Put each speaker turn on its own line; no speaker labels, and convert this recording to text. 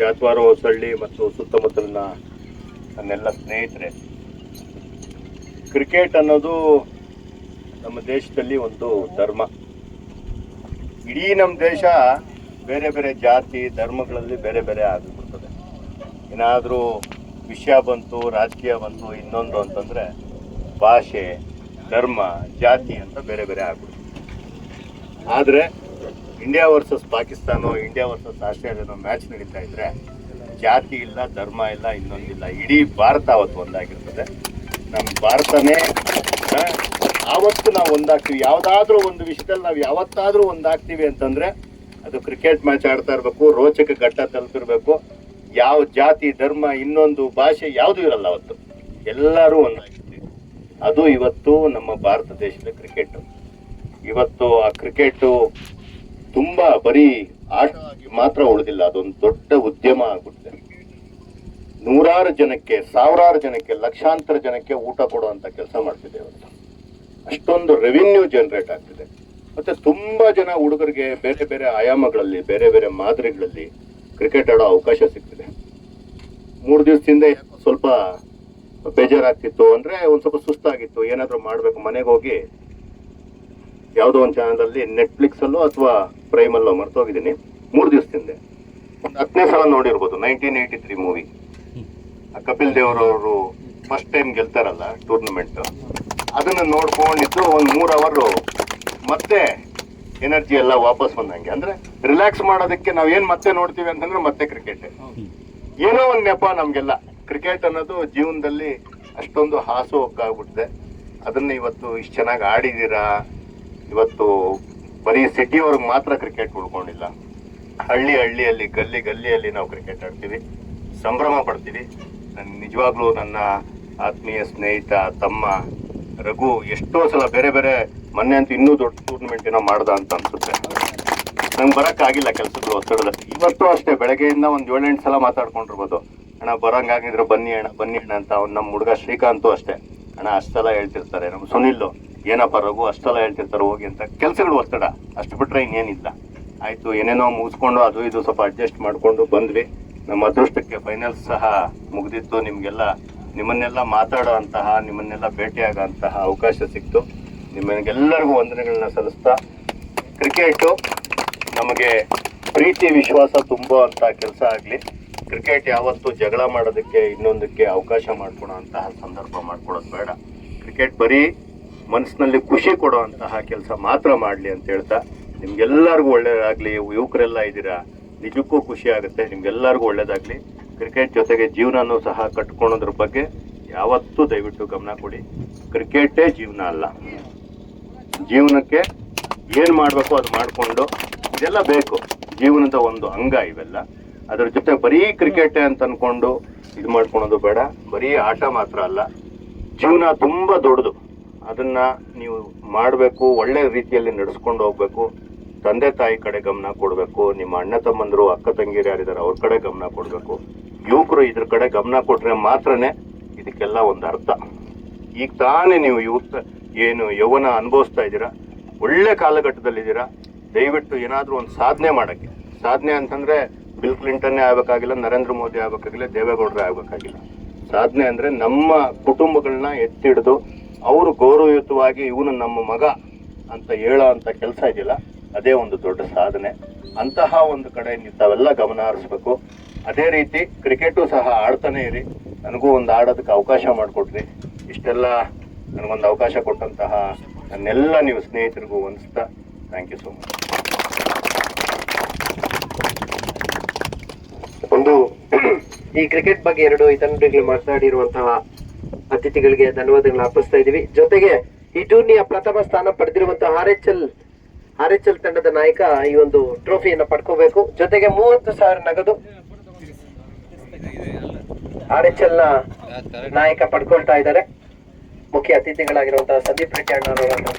ಜಾತ್ವಾರ ಹೊಸಳ್ಳಿ ಮತ್ತು ಸುತ್ತಮುತ್ತಲಿನ ನನ್ನೆಲ್ಲ ಸ್ನೇಹಿತರೆ, ಕ್ರಿಕೆಟ್ ಅನ್ನೋದು ನಮ್ಮ ದೇಶದಲ್ಲಿ ಒಂದು ಧರ್ಮ. ಇಡೀ ನಮ್ಮ ದೇಶ ಬೇರೆ ಬೇರೆ ಜಾತಿ ಧರ್ಮಗಳಲ್ಲಿ ಬೇರೆ ಬೇರೆ ಆಗಿಬಿಡ್ತದೆ. ಏನಾದರೂ ವಿಷಯ ಬಂತು, ರಾಜಕೀಯ ಬಂತು, ಇನ್ನೊಂದು ಅಂತಂದರೆ ಭಾಷೆ, ಧರ್ಮ, ಜಾತಿ ಅಂತ ಬೇರೆ ಬೇರೆ ಆಗ್ಬಿಡ್ತದೆ. ಆದರೆ India versus Pakistan, India versus Australia match ನಡೀತಾ ಇದ್ರೆ ಜಾತಿ ಇಲ್ಲ, ಧರ್ಮ ಇಲ್ಲ, ಇನ್ನೊಂದಿಲ್ಲ, ಇಡೀ ಭಾರತ ಅವತ್ತು ಒಂದಾಗಿರ್ತದೆ. ನಮ್ಮ ಭಾರತನೇ ಆವತ್ತು ನಾವು ಒಂದಾಗ್ತೀವಿ. ಯಾವುದಾದ್ರೂ ಒಂದು ವಿಷಯದಲ್ಲಿ ನಾವು ಯಾವತ್ತಾದ್ರೂ ಒಂದಾಗ್ತೀವಿ ಅಂತಂದ್ರೆ ಅದು ಕ್ರಿಕೆಟ್ ಮ್ಯಾಚ್ ಆಡ್ತಾ ಇರಬೇಕು, ರೋಚಕ ಘಟ್ಟ ತಲುಪಿರ್ಬೇಕು. ಯಾವ ಜಾತಿ, ಧರ್ಮ, ಇನ್ನೊಂದು ಭಾಷೆ ಯಾವುದೂ ಇರಲ್ಲ, ಅವತ್ತು ಎಲ್ಲರೂ ಒಂದಾಗಿರ್ತೀವಿ. ಅದು ಇವತ್ತು ನಮ್ಮ ಭಾರತ ದೇಶದ ಕ್ರಿಕೆಟ್. ಇವತ್ತು ಆ ಕ್ರಿಕೆಟ್ ತುಂಬಾ ಬರೀ ಆಟ ಆಗಿ ಮಾತ್ರ ಉಳಿದಿಲ್ಲ, ಅದೊಂದು ದೊಡ್ಡ ಉದ್ಯಮ ಆಗ್ಬಿಟ್ಟಿದೆ. ನೂರಾರು ಜನಕ್ಕೆ, ಸಾವಿರಾರು ಜನಕ್ಕೆ, ಲಕ್ಷಾಂತರ ಜನಕ್ಕೆ ಊಟ ಕೊಡುವಂತ ಕೆಲಸ ಮಾಡ್ತಿದೆ ಇವತ್ತು. ಅಷ್ಟೊಂದು ರೆವಿನ್ಯೂ ಜನರೇಟ್ ಆಗ್ತಿದೆ. ಮತ್ತೆ ತುಂಬಾ ಜನ ಹುಡುಗರಿಗೆ ಬೇರೆ ಬೇರೆ ಆಯಾಮಗಳಲ್ಲಿ, ಬೇರೆ ಬೇರೆ ಮಾದರಿಗಳಲ್ಲಿ ಕ್ರಿಕೆಟ್ ಆಡೋ ಅವಕಾಶ ಸಿಗ್ತಿದೆ. 3 ದಿವಸದಿಂದ ಸ್ವಲ್ಪ ಬೇಜಾರಾಗ್ತಿತ್ತು, ಅಂದ್ರೆ ಒಂದ್ ಸ್ವಲ್ಪ ಸುಸ್ತಾಗಿತ್ತು, ಏನಾದ್ರು ಮಾಡ್ಬೇಕು, ಮನೆಗೆ ಹೋಗಿ ಯಾವುದೋ ಒಂದು ಚಾನಲ್ ನೆಟ್ಫ್ಲಿಕ್ಸ್ ಅಲ್ಲೋ ಅಥವಾ ಪ್ರೈಮ್ ಅಲ್ಲೋ ಮರ್ತೋಗಿದ್ದೀನಿ, 3 ದಿವಸದಿಂದ ಒಂದು 10ನೇ ಸಲ ನೋಡಿರ್ಬೋದು. 1983 ಮೂವಿ. ಕಪಿಲ್ ದೇವ್ ಅವರು ಫಸ್ಟ್ ಟೈಮ್ ಗೆಲ್ತಾರಲ್ಲ ಟೂರ್ನಮೆಂಟ್, ಅದನ್ನ ನೋಡ್ಕೊಂಡಿದ್ದು ಒಂದು 3 ಅವರ್ ಮತ್ತೆ ಎನರ್ಜಿ ಎಲ್ಲ ವಾಪಸ್ ಬಂದಂಗೆ. ಅಂದ್ರೆ ರಿಲ್ಯಾಕ್ಸ್ ಮಾಡೋದಕ್ಕೆ ನಾವ್ ಏನ್ ಮತ್ತೆ ನೋಡ್ತೀವಿ ಅಂತಂದ್ರೆ ಮತ್ತೆ ಕ್ರಿಕೆಟ್. ಏನೋ ಒಂದ್ ನೆಪ ನಮ್ಗೆಲ್ಲ. ಕ್ರಿಕೆಟ್ ಅನ್ನೋದು ಜೀವನದಲ್ಲಿ ಅಷ್ಟೊಂದು ಹಾಸು ಹೊಕ್ಕಾಗ್ಬಿಟ್ಟಿದೆ. ಅದನ್ನ ಇವತ್ತು ಇಷ್ಟು ಚೆನ್ನಾಗಿ ಆಡಿದೀರಾ. ಇವತ್ತು ಬರೀ ಸಿಟಿಯವ್ರಿಗೆ ಮಾತ್ರ ಕ್ರಿಕೆಟ್ ಉಳ್ಕೊಂಡಿಲ್ಲ, ಹಳ್ಳಿಯಲ್ಲಿ, ಗಲ್ಲಿಯಲ್ಲಿ ನಾವು ಕ್ರಿಕೆಟ್ ಆಡ್ತೀವಿ, ಸಂಭ್ರಮ ಪಡ್ತೀವಿ. ನಿಜವಾಗ್ಲೂ ನನ್ನ ಆತ್ಮೀಯ ಸ್ನೇಹಿತ ತಮ್ಮ ರಘು ಎಷ್ಟೋ ಸಲ ಬೇರೆ ಬೇರೆ, ಮೊನ್ನೆ ಅಂತೂ ಇನ್ನೂ ದೊಡ್ಡ ಟೂರ್ನಮೆಂಟ್ ಏನೋ ಮಾಡ್ದ ಅಂತ ಅನ್ಸುತ್ತೆ. ನಂಗೆ ಬರೋಕ್ಕಾಗಿಲ್ಲ ಕೆಲಸಗಳು ಒತ್ತಡದಲ್ಲಿ. ಇವತ್ತು ಅಷ್ಟೇ ಬೆಳಗ್ಗೆಯಿಂದ ಒಂದು 7-8 ಸಲ ಮಾತಾಡ್ಕೊಂಡಿರ್ಬೋದು. ಅಣ್ಣ ಬರೋಂಗಾಗಿದ್ರೆ ಬನ್ನಿ ಅಣ್ಣ ಅಂತ. ಅವ್ನು ನಮ್ಮ ಹುಡುಗ ಶ್ರೀಕಾಂತು ಅಷ್ಟೇ, ಅಣ್ಣ ಅಷ್ಟೆಲ್ಲ ಹೇಳ್ತಿರ್ತಾರೆ. ನಮ್ಮ ಸುನಿಲ್ ಏನಪ್ಪ ರಘು ಅಷ್ಟೆಲ್ಲ ಹೇಳ್ತಿರ್ತಾರೆ ಹೋಗಿ ಅಂತ. ಕೆಲಸಗಳು ಒತ್ತಡ ಅಷ್ಟು ಬಿಟ್ರೆ ಇನ್ನೇನಿಲ್ಲ. ಆಯ್ತು, ಏನೇನೋ ಮುಗಿಸ್ಕೊಂಡು ಅದು ಇದು ಸ್ವಲ್ಪ ಅಡ್ಜಸ್ಟ್ ಮಾಡ್ಕೊಂಡು ಬಂದ್ವಿ. ನಮ್ಮ ಅದೃಷ್ಟಕ್ಕೆ ಫೈನಲ್ಸ್ ಸಹ ಮುಗಿದಿತ್ತು. ನಿಮ್ಮನ್ನೆಲ್ಲ ಮಾತಾಡೋ ಅಂತಹ, ನಿಮ್ಮನ್ನೆಲ್ಲ ಭೇಟಿಯಾಗಂತಹ ಅವಕಾಶ ಸಿಕ್ತು. ನಿಮಗೆಲ್ಲರಿಗೂ ವಂದನೆಗಳನ್ನ ಸಲ್ಲಿಸ್ತಾ, ಕ್ರಿಕೆಟು ನಮಗೆ ಪ್ರೀತಿ ವಿಶ್ವಾಸ ತುಂಬೋ ಅಂತ ಕೆಲಸ ಆಗಲಿ. ಕ್ರಿಕೆಟ್ ಯಾವತ್ತೂ ಜಗಳ ಮಾಡೋದಕ್ಕೆ, ಇನ್ನೊಂದಕ್ಕೆ ಅವಕಾಶ ಮಾಡ್ಕೊಡೋ ಅಂತಹ ಸಂದರ್ಭ ಮಾಡ್ಕೊಡೋದು ಬೇಡ. ಕ್ರಿಕೆಟ್ ಬರೀ ಮನಸ್ಸಿನಲ್ಲಿ ಖುಷಿ ಕೊಡುವಂತಹ ಕೆಲಸ ಮಾತ್ರ ಮಾಡಲಿ ಅಂತ ಹೇಳ್ತಾ, ನಿಮ್ಗೆಲ್ಲರಿಗೂ ಒಳ್ಳೇದಾಗ್ಲಿ. ಯುವಕರೆಲ್ಲ ಇದ್ದೀರಾ, ನಿಜಕ್ಕೂ ಖುಷಿ ಆಗುತ್ತೆ. ನಿಮ್ಗೆಲ್ಲರಿಗೂ ಒಳ್ಳೇದಾಗ್ಲಿ. ಕ್ರಿಕೆಟ್ ಜೊತೆಗೆ ಜೀವನನೂ ಸಹ ಕಟ್ಕೊಳೋದ್ರ ಬಗ್ಗೆ ಯಾವತ್ತೂ ದಯವಿಟ್ಟು ಗಮನ ಕೊಡಿ. ಕ್ರಿಕೆಟೇ ಜೀವನ ಅಲ್ಲ. ಜೀವನಕ್ಕೆ ಏನ್ ಮಾಡ್ಬೇಕು ಅದು ಮಾಡ್ಕೊಂಡು, ಇದೆಲ್ಲ ಬೇಕು, ಜೀವನದ ಒಂದು ಅಂಗ ಇವೆಲ್ಲ. ಅದ್ರ ಜೊತೆ ಬರೀ ಕ್ರಿಕೆಟ್ ಅಂತ ಅನ್ಕೊಂಡು ಇದು ಮಾಡ್ಕೊಳೋದು ಬೇಡ. ಬರೀ ಆಟ ಮಾತ್ರ ಅಲ್ಲ, ಜೀವನ ತುಂಬಾ ದೊಡ್ಡದು. ಅದನ್ನ ನೀವು ಮಾಡಬೇಕು, ಒಳ್ಳೆ ರೀತಿಯಲ್ಲಿ ನಡೆಸ್ಕೊಂಡು ಹೋಗ್ಬೇಕು. ತಂದೆ ತಾಯಿ ಕಡೆ ಗಮನ ಕೊಡಬೇಕು. ನಿಮ್ಮ ಅಣ್ಣ ತಮ್ಮಂದ್ರು, ಅಕ್ಕ ತಂಗಿರು ಯಾರಿದ್ದಾರೆ ಅವ್ರ ಕಡೆ ಗಮನ ಕೊಡಬೇಕು. ಯುವಕರು ಇದ್ರ ಕಡೆ ಗಮನ ಕೊಟ್ರೆ ಮಾತ್ರನೇ ಇದಕ್ಕೆಲ್ಲ ಒಂದು ಅರ್ಥ. ಈಗ ತಾನೇ ನೀವು ಯೌವನ ಅನುಭವಿಸ್ತಾ ಇದ್ದೀರಾ, ಒಳ್ಳೆ ಕಾಲಘಟ್ಟದಲ್ಲಿದ್ದೀರಾ. ದಯವಿಟ್ಟು ಏನಾದ್ರೂ ಒಂದು ಸಾಧನೆ ಮಾಡಕ್ಕೆ. ಸಾಧನೆ ಅಂತಂದ್ರೆ ಬಿಲ್ ಕ್ಲಿಂಟನ್ನೇ ಆಗ್ಬೇಕಾಗಿಲ್ಲ, ನರೇಂದ್ರ ಮೋದಿ ಆಗ್ಬೇಕಾಗಿಲ್ಲ, ದೇವೇಗೌಡರೇ ಆಗ್ಬೇಕಾಗಿಲ್ಲ. ಸಾಧನೆ ಅಂದ್ರೆ ನಮ್ಮ ಕುಟುಂಬಗಳನ್ನ ಎತ್ತಿಡಿದು ಅವರು ಗೌರವಯುತವಾಗಿ ಇವನು ನಮ್ಮ ಮಗ ಅಂತ ಹೇಳೋ ಅಂತ ಕೆಲಸ ಇದೆಯಲ್ಲ, ಅದೇ ಒಂದು ದೊಡ್ಡ ಸಾಧನೆ. ಅಂತಹ ಒಂದು ಕಡೆ ತಾವೆಲ್ಲ ಗಮನ ಹರಿಸ್ಬೇಕು. ಅದೇ ರೀತಿ ಕ್ರಿಕೆಟು ಸಹ ಆಡ್ತಾನೆ ಇರಿ. ನನಗೂ ಒಂದು ಆಡೋದಕ್ಕೆ ಅವಕಾಶ ಮಾಡಿಕೊಟ್ರಿ. ಇಷ್ಟೆಲ್ಲ ನನಗೊಂದು ಅವಕಾಶ ಕೊಟ್ಟಂತಹ ನನ್ನೆಲ್ಲ ನೀವು ಸ್ನೇಹಿತರಿಗೂ ವಂದಿಸ್ತಾ, ಥ್ಯಾಂಕ್ ಯು ಸೋ ಮಚ್.
ಒಂದು ಈ ಕ್ರಿಕೆಟ್ ಬಗ್ಗೆ 2 ಇದನ್ನುಗಳು ಮಾತನಾಡಿರುವಂತಹ ಅತಿಥಿಗಳಿಗೆ ಧನ್ಯವಾದಗಳನ್ನ ಅರ್ಪಿಸ್ತಾ ಇದೀವಿ. ಜೊತೆಗೆ ಈ ಟೂರ್ನಿಯ ಪ್ರಥಮ ಸ್ಥಾನ ಪಡೆದಿರುವಂತಹ ಆರ್.ಎಚ್.ಎಲ್ ತಂಡದ ನಾಯಕ ಈ ಒಂದು ಟ್ರೋಫಿಯನ್ನ ಪಡ್ಕೋಬೇಕು. ಜೊತೆಗೆ 30,000 ನಗದು ಆರ್.ಎಚ್.ಎಲ್ ನ ನಾಯಕ ಪಡ್ಕೊಳ್ತಾ ಇದ್ದಾರೆ. ಮುಖ್ಯ ಅತಿಥಿಗಳಾಗಿರುವಂತಹ ಸಂದೀಪ್ ರೆಡ್ಡಿ ಅಣ್ಣರವರನ್ನು